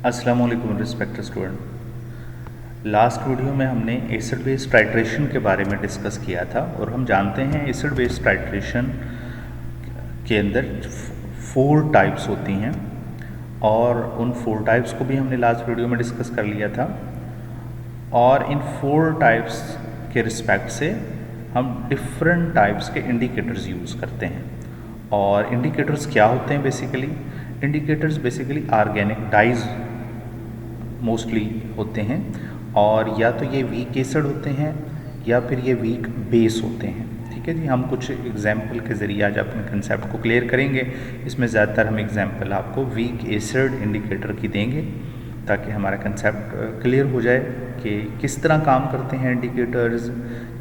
अस्सलाम वालेकुम respected student. Last video में हमने एसिड बेस टाइट्रेशन के बारे में डिस्कस किया था और हम जानते हैं एसिड बेस टाइट्रेशन के अंदर 4 टाइप्स होती हैं और उन 4 टाइप्स को भी हमने लास्ट वीडियो में डिस्कस कर लिया था। और इन 4 टाइप्स के रिस्पेक्ट से हम डिफरेंट टाइप्स के इंडिकेटर्स यूज़ करते हैं। और इंडिकेटर्स क्या होते हैं? Indicators basically organic dyes mostly होते हैं, और या तो ये वीक एसिड होते हैं या फिर ये वीक बेस होते हैं। ठीक है जी, हम कुछ एग्जाम्पल के ज़रिए आज अपने कंसेप्ट को क्लियर करेंगे। इसमें ज़्यादातर हम एग्जाम्पल आपको वीक एसिड इंडिकेटर की देंगे ताकि हमारा कंसेप्ट क्लियर हो जाए कि किस तरह काम करते हैं इंडिकेटर्स,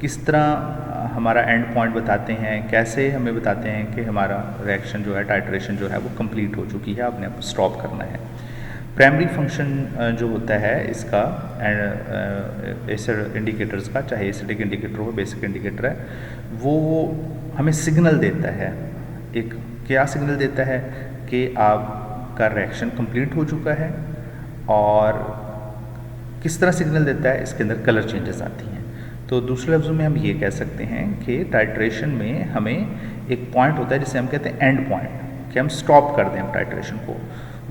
किस तरह हमारा एंड पॉइंट बताते हैं, कैसे हमें बताते हैं कि हमारा रिएक्शन जो है, टाइट्रेशन जो है वो कंप्लीट हो चुकी है, आपने अब स्टॉप करना है। प्राइमरी फंक्शन जो होता है इसका एसिड इंडिकेटर्स का, चाहे एसिडिक इंडिकेटर हो, बेसिक इंडिकेटर है, वो हमें सिग्नल देता है। एक क्या सिग्नल देता है कि आपका रिएक्शन कंप्लीट हो चुका है। और किस तरह सिग्नल देता है? इसके अंदर कलर चेंजेस आती हैं। तो दूसरे लफ्ज़ों में हम ये कह सकते हैं कि टाइट्रेशन में हमें एक पॉइंट होता है जिसे हम कहते हैं एंड पॉइंट, कि हम स्टॉप कर दें टाइट्रेशन को,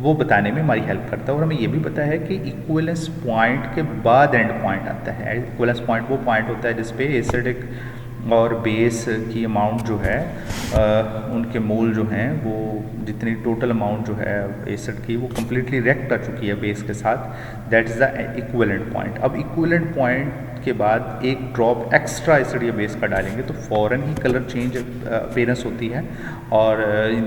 वो बताने में हमारी हेल्प करता है। और हमें ये भी पता है कि इक्विवेलेंस पॉइंट के बाद एंड पॉइंट आता है। इक्विवेलेंस पॉइंट वो पॉइंट होता है जिस पे एसिडिक और बेस की अमाउंट जो है, उनके मोल जो हैं, वो जितनी टोटल अमाउंट जो है एसिड की वो कम्प्लीटली रिएक्ट कर चुकी है बेस के साथ, that is the equivalent point. अब इक्विवेलेंट पॉइंट के बाद एक ड्रॉप एक्स्ट्रा एसिड या बेस का डालेंगे तो फ़ौरन ही कलर चेंज अपीयरेंस होती है, और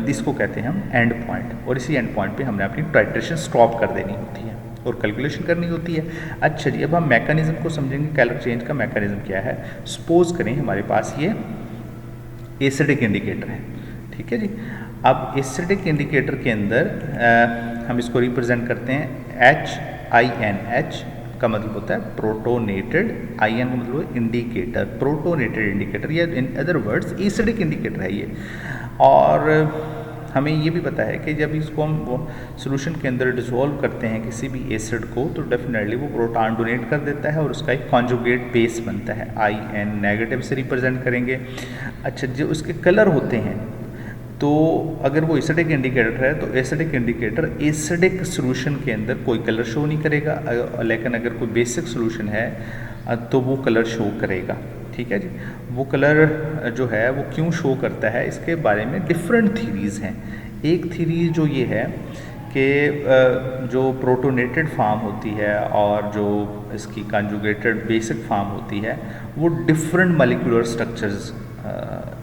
इसको कहते हैं हम एंड पॉइंट। और इसी एंड पॉइंट पे हमने अपनी टाइट्रेशन स्टॉप कर देनी होती है और कैलकुलेशन करनी होती है। अच्छा जी, अब हम मैकेनिज्म को समझेंगे। कलर चेंज का मैकेनिज्म क्या है? सपोज करें हमारे पास ये एसिडिक इंडिकेटर है। ठीक है जी, अब एसिडिक इंडिकेटर के अंदर हम इसको रिप्रेजेंट करते हैं HIN। H का मतलब होता है प्रोटोनेटेड, IN का मतलब इंडिकेटर, प्रोटोनेटेड इंडिकेटर, या in other words acidic indicator है ये। और हमें ये भी पता है कि जब इसको हम सोल्यूशन के अंदर डिसॉल्व करते हैं किसी भी एसिड को, तो डेफिनेटली वो प्रोटॉन डोनेट कर देता है और उसका एक कॉन्जुगेट बेस बनता है। IN नेगेटिव से रिप्रेजेंट करेंगे। अच्छा, जो उसके कलर होते हैं, तो अगर वो एसिडिक इंडिकेटर है तो एसिडिक इंडिकेटर एसिडिक सोल्यूशन के अंदर कोई कलर शो नहीं करेगा, लेकिन अगर कोई बेसिक सोल्यूशन है तो वो कलर शो करेगा। ठीक है जी, वो कलर जो है वो क्यों शो करता है, इसके बारे में डिफरेंट थीरीज़ हैं। एक थीरी जो ये है कि जो प्रोटोनेटेड फार्म होती है और जो इसकी कॉन्जुगेटेड बेसिक फार्म होती है, वो डिफरेंट मॉलिक्यूलर स्ट्रक्चर्स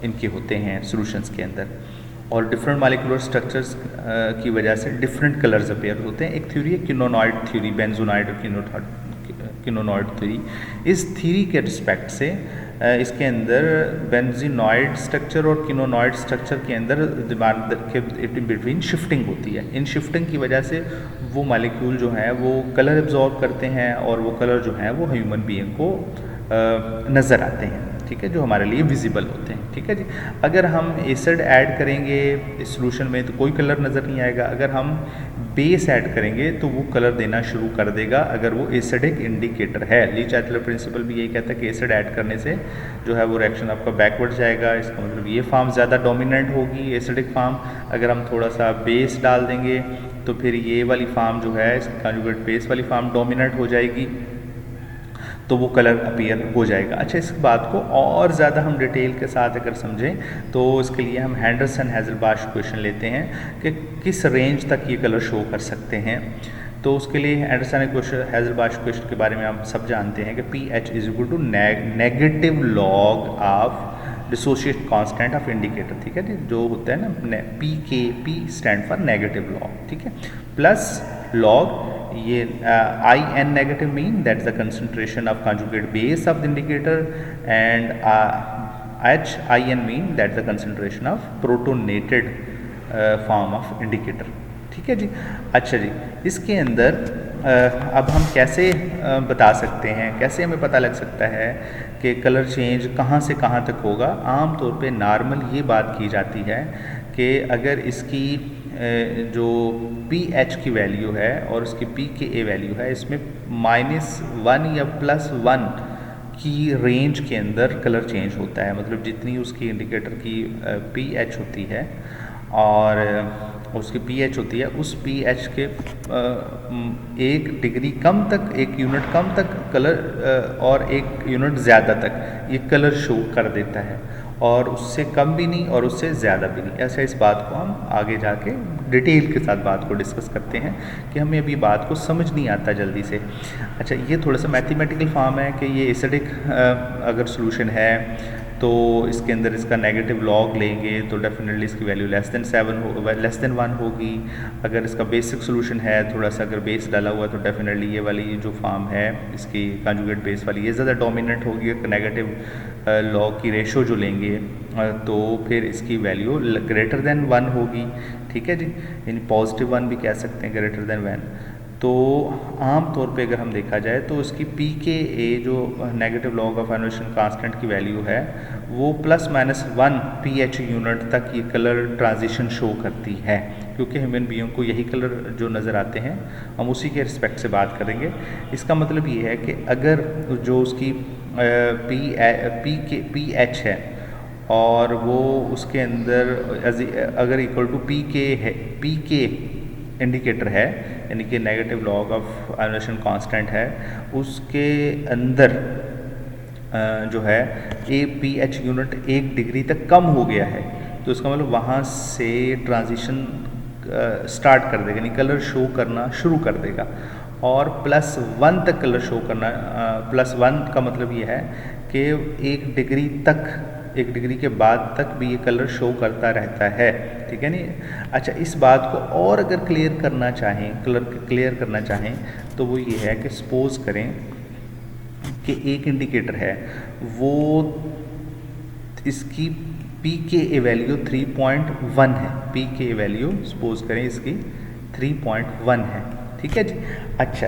इनके होते हैं सॉल्यूशंस के अंदर, और डिफरेंट मॉलिक्यूलर स्ट्रक्चर्स की वजह से डिफरेंट कलर्स अपीयर होते हैं। एक थ्योरी है क्विनोनॉइड थ्योरी, बेंजोनॉइड और क्विनोनॉइड थ्योरी। इस थ्योरी के रिस्पेक्ट से इसके अंदर बेंजीनॉइड स्ट्रक्चर और क्विनोनॉइड स्ट्रक्चर के अंदर के बिटवीन शिफ्टिंग होती है। इन शिफ्टिंग की वजह से वो मॉलिक्यूल जो है वो कलर एब्जॉर्ब करते हैं, और वो कलर जो है वो ह्यूमन बीइंग को नज़र आते हैं। ठीक है, जो हमारे लिए विजिबल होते हैं। ठीक है जी, अगर हम एसिड ऐड करेंगे इस सोल्यूशन में तो कोई कलर नज़र नहीं आएगा। अगर हम बेस ऐड करेंगे तो वो कलर देना शुरू कर देगा, अगर वो एसिडिक इंडिकेटर है। ली चाइटलर प्रिंसिपल भी यही कहता है कि एसिड ऐड करने से जो है वो रिएक्शन आपका बैकवर्ड जाएगा। इसका मतलब ये फार्म ज़्यादा डोमिनेंट होगी, एसिडिक फार्म। अगर हम थोड़ा सा बेस डाल देंगे तो फिर ये वाली फार्म जो है, कॉन्जुगेट बेस वाली फार्म डोमिनेंट हो जाएगी, तो वो कलर अपीयर हो जाएगा। अच्छा, इस बात को और ज़्यादा हम डिटेल के साथ अगर समझें तो इसके लिए हम हेंडरसन-हैज़लबाश क्वेश्चन लेते हैं कि किस रेंज तक ये कलर शो कर सकते हैं। तो उसके लिए हेंडरसन-हैज़लबाश क्वेश्चन के बारे में हम सब जानते हैं कि pH is equal to negative log of dissociate constant of indicator. ठीक है जी, जो होता है ना P stand for negative log. ठीक है, प्लस लॉग ये IN negative mean that is the concentration of conjugate base of the indicator, and HIN mean that is the concentration of protonated form of indicator. ठीक है जी। अच्छा जी, इसके अंदर अब हम कैसे बता सकते हैं, कैसे हमें पता लग सकता है कि कलर चेंज कहाँ से कहाँ तक होगा? आम तौर पे नॉर्मल ये बात की जाती है कि अगर इसकी जो पी एच की वैल्यू है और उसकी पी के ए वैल्यू है, इसमें -1 या +1 की रेंज के अंदर कलर चेंज होता है। मतलब जितनी उसकी इंडिकेटर की पी एच होती है और उसकी पी एच होती है, उस पी एच के 1 डिग्री कम तक, 1 यूनिट कम तक कलर और 1 यूनिट ज़्यादा तक ये कलर शो कर देता है, और उससे कम भी नहीं और उससे ज़्यादा भी नहीं। ऐसा इस बात को हम आगे जाके डिटेल के साथ बात को डिस्कस करते हैं कि हमें अभी बात को समझ नहीं आता जल्दी से। अच्छा, ये थोड़ा सा मैथमेटिकल फॉर्म है कि ये एसिडिक अगर सॉल्यूशन है तो इसके अंदर इसका नेगेटिव लॉग लेंगे तो डेफिनेटली इसकी वैल्यू लेस देन 1 होगी। अगर इसका बेसिक सॉल्यूशन है, थोड़ा सा अगर बेस डाला हुआ तो डेफिनेटली ये वाली जो फॉर्म है इसकी कंजुगेट बेस वाली, ये ज़्यादा डोमिनेंट होगी। नेगेटिव लॉग की रेशो जो लेंगे तो फिर इसकी वैल्यू ग्रेटर देन 1 होगी। ठीक है जी, यानी पॉजिटिव 1 भी कह सकते हैं, ग्रेटर देन 1। तो आम तौर पे अगर हम देखा जाए तो इसकी पी के ए जो negative log of innovation constant की वैल्यू है वो ±1 pH यूनिट तक ये कलर ट्रांजिशन शो करती है, क्योंकि ह्यूमन बीइंग को यही कलर जो नज़र आते हैं हम उसी के रिस्पेक्ट से बात करेंगे। इसका मतलब ये है कि अगर जो उसकी पी एच है और वो उसके अंदर अगर इक्वल टू पी के है, पी के इंडिकेटर है, यानी कि negative log of ionisation constant है, उसके अंदर जो है A P H unit 1 degree तक कम हो गया है, तो इसका मतलब वहाँ से ट्रांजिशन स्टार्ट कर देगा, यानी कलर शो करना शुरू कर देगा। और +1 तक कलर शो करना, +1 का मतलब ये है कि 1 डिग्री तक, 1 डिग्री के बाद तक भी ये कलर शो करता रहता है। ठीक है नहीं। अच्छा, इस बात को और अगर क्लियर करना चाहें, क्लियर करना चाहें तो वो ये है कि सपोज करें कि एक इंडिकेटर है, वो इसकी पी के ए वैल्यू 3.1 है, पी के ए वैल्यू सपोज करें इसकी 3.1 है। ठीक है जी। अच्छा,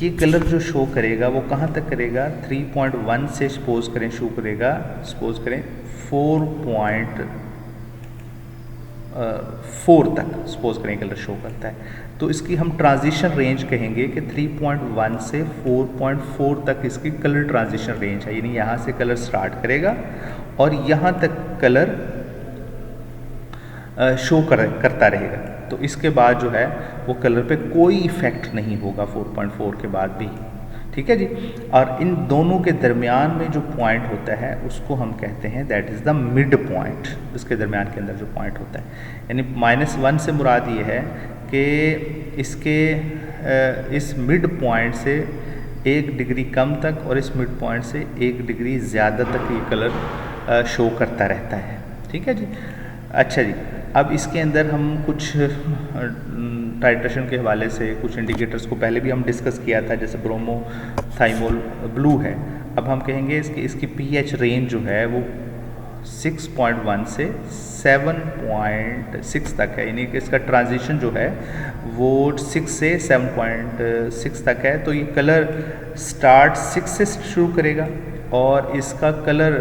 ये कलर जो शो करेगा वो कहाँ तक करेगा, 3.1 से सपोज करें शो करेगा, सपोज करें 4.4 तक सपोज करें कलर शो करता है, तो इसकी हम ट्रांजिशन रेंज कहेंगे कि 3.1 से 4.4 तक इसकी कलर ट्रांजिशन रेंज है, यानी यहाँ से कलर स्टार्ट करेगा और यहाँ तक कलर शो करता रहेगा। तो इसके बाद जो है वो कलर पे कोई इफ़ेक्ट नहीं होगा 4.4 के बाद भी। ठीक है जी। और इन दोनों के दरमियान में जो पॉइंट होता है उसको हम कहते हैं that is the mid point. इसके दरमियान के अंदर जो पॉइंट होता है, यानी -1 से मुराद ये है कि इसके इस मिड पॉइंट से 1 डिग्री कम तक और इस मिड पॉइंट से 1 डिग्री ज़्यादा तक ये कलर शो करता रहता है। ठीक है जी। अच्छा जी, अब इसके अंदर हम कुछ टाइट्रेशन के हवाले से कुछ इंडिकेटर्स को पहले भी हम डिस्कस किया था, जैसे ब्रोमो थाइमोल ब्लू है। अब हम कहेंगे इसकी पीएच रेंज जो है वो 6.1 से 7.6 तक है, यानी कि इसका ट्रांजिशन जो है वो 6 से 7.6 तक है। तो ये कलर स्टार्ट 6 से शुरू करेगा और इसका कलर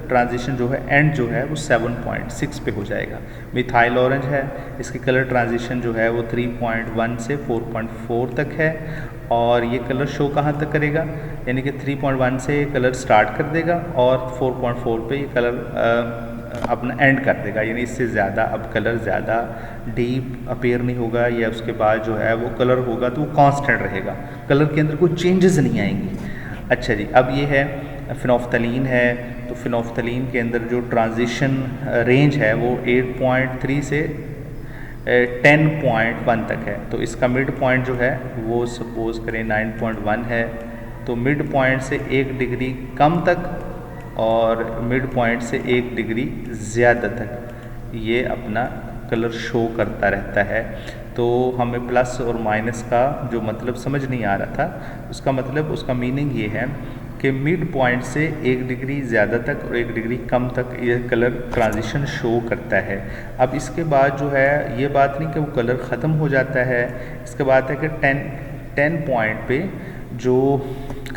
ट्रांजिशन जो है एंड जो है वो 7.6 पे हो जाएगा। मिथाइल ऑरेंज है, इसकी कलर ट्रांजिशन जो है वो 3.1 से 4.4 तक है और ये कलर शो कहाँ तक करेगा, यानी कि 3.1 से कलर स्टार्ट कर देगा और 4.4 पे ये कलर अपना एंड कर देगा, यानी इससे ज़्यादा अब कलर ज़्यादा डीप अपीयर नहीं होगा, या उसके बाद जो है वो कलर होगा तो वो कांस्टेंट रहेगा, कलर के अंदर कोई चेंजेस नहीं आएंगी। अच्छा जी, अब ये है फिनोफ्थलीन है, तो फिनोफ्थलीन के अंदर जो ट्रांजिशन रेंज है वो 8.3 से 10.1 तक है। तो इसका मिड पॉइंट जो है वो सपोज करें 9.1 है, तो मिड पॉइंट से 1 डिग्री कम तक और मिड पॉइंट से 1 डिग्री ज़्यादा तक ये अपना कलर शो करता रहता है। तो हमें प्लस और माइनस का जो मतलब समझ नहीं आ रहा था, उसका मतलब उसका मीनिंग ये है कि मिड पॉइंट से 1 डिग्री ज़्यादा तक और 1 डिग्री कम तक ये कलर ट्रांजिशन शो करता है। अब इसके बाद जो है ये बात नहीं कि वो कलर ख़त्म हो जाता है, इसके बाद है कि 10 पॉइंट पे जो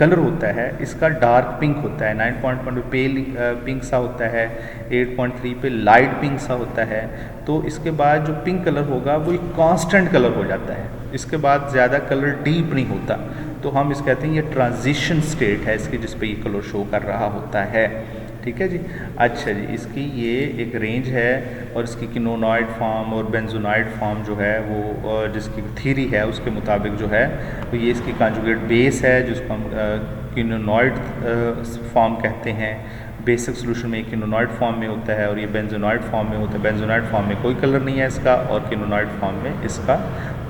कलर होता है इसका डार्क पिंक होता है, 9.1 पे पेल पिंक सा होता है, 8.3 पे लाइट पिंक सा होता है। तो इसके बाद जो पिंक कलर होगा वो एक कांस्टेंट कलर हो जाता है, इसके बाद ज़्यादा कलर डीप नहीं होता। तो हम इस कहते हैं ये ट्रांजिशन स्टेट है इसकी, जिस पे ये कलर शो कर रहा होता है। ठीक है जी। अच्छा जी, इसकी ये एक रेंज है और इसकी किनोनॉइड फॉर्म और बेंजोनॉइड फॉर्म जो है वो जिसकी थ्योरी है उसके मुताबिक जो है तो ये इसकी कॉन्जुगेट बेस है जिसको हम किनोनॉइड फॉर्म कहते हैं। बेसिक सोल्यूशन में किनोनॉइड फॉर्म में होता है और ये बेंजोनॉइड फॉर्म में होता है। बेंजोनॉइड फॉर्म में कोई कलर नहीं है इसका और किनोनॉइड फॉर्म में इसका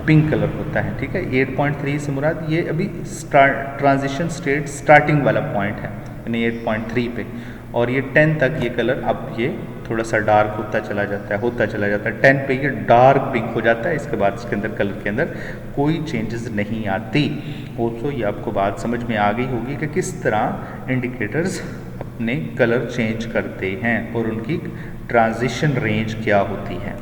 पिंक कलर होता है। ठीक है, 8.3 से मुराद ये अभी ट्रांजिशन स्टेट स्टार्टिंग वाला पॉइंट है यानी 8.3 पे, और ये 10 तक ये कलर अब ये थोड़ा सा डार्क होता चला जाता है 10 पे ये डार्क पिंक हो जाता है। इसके बाद इसके अंदर कलर के अंदर कोई चेंजेस नहीं आती। ऑल्सो ये आपको बात समझ में आ गई होगी कि किस तरह इंडिकेटर्स अपने कलर चेंज करते हैं और उनकी ट्रांजिशन रेंज क्या होती है।